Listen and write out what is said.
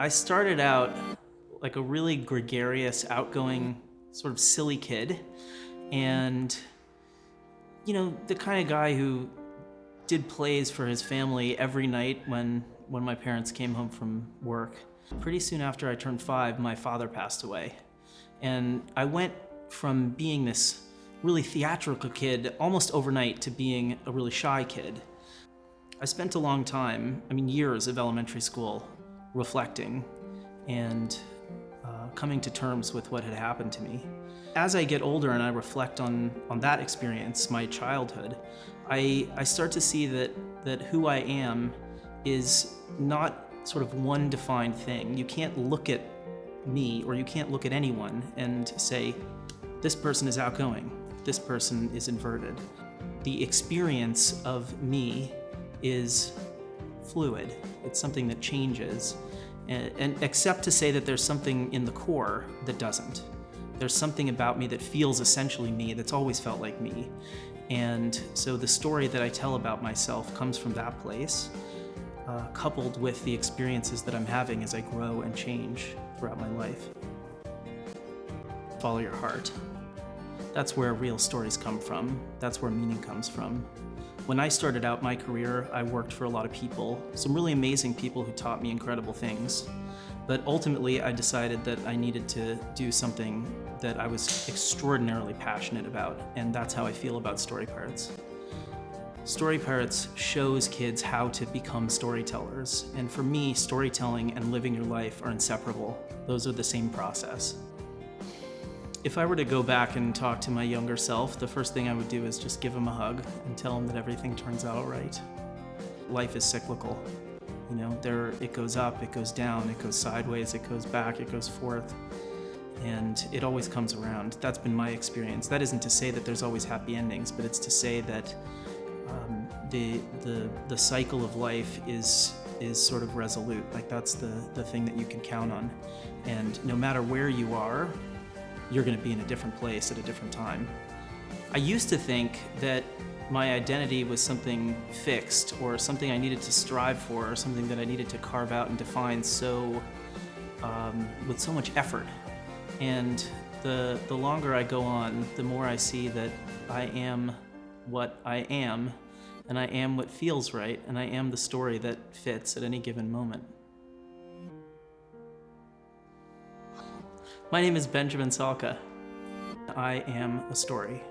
I started out like a really gregarious, outgoing, sort of silly kid. And, the kind of guy who did plays for his family every night when my parents came home from work. Pretty soon after I turned 5, my father passed away. And I went from being this really theatrical kid almost overnight to being a really shy kid. I spent a long time, years of elementary school, reflecting and coming to terms with what had happened to me. As I get older and I reflect on that experience, my childhood, I start to see that who I am is not sort of one defined thing. You can't look at me or you can't look at anyone and say, this person is outgoing, this person is inverted. The experience of me is fluid. It's something that changes. And except to say that there's something in the core that doesn't. There's something about me that feels essentially me, that's always felt like me. And so the story that I tell about myself comes from that place, coupled with the experiences that I'm having as I grow and change throughout my life. Follow your heart. That's where real stories come from. That's where meaning comes from. When I started out my career, I worked for a lot of people, some really amazing people who taught me incredible things. But ultimately, I decided that I needed to do something that I was extraordinarily passionate about, and that's how I feel about Story Pirates. Story Pirates shows kids how to become storytellers, and for me, storytelling and living your life are inseparable. Those are the same process. If I were to go back and talk to my younger self, the first thing I would do is just give him a hug and tell him that everything turns out all right. Life is cyclical. It goes up, it goes down, it goes sideways, it goes back, it goes forth, and it always comes around. That's been my experience. That isn't to say that there's always happy endings, but it's to say that the cycle of life is sort of resolute. Like that's the thing that you can count on. And no matter where you are, you're going to be in a different place at a different time. I used to think that my identity was something fixed or something I needed to strive for or something that I needed to carve out and define with so much effort. And the longer I go on, the more I see that I am what I am, and I am what feels right, and I am the story that fits at any given moment. My name is Benjamin Salka. I am a story.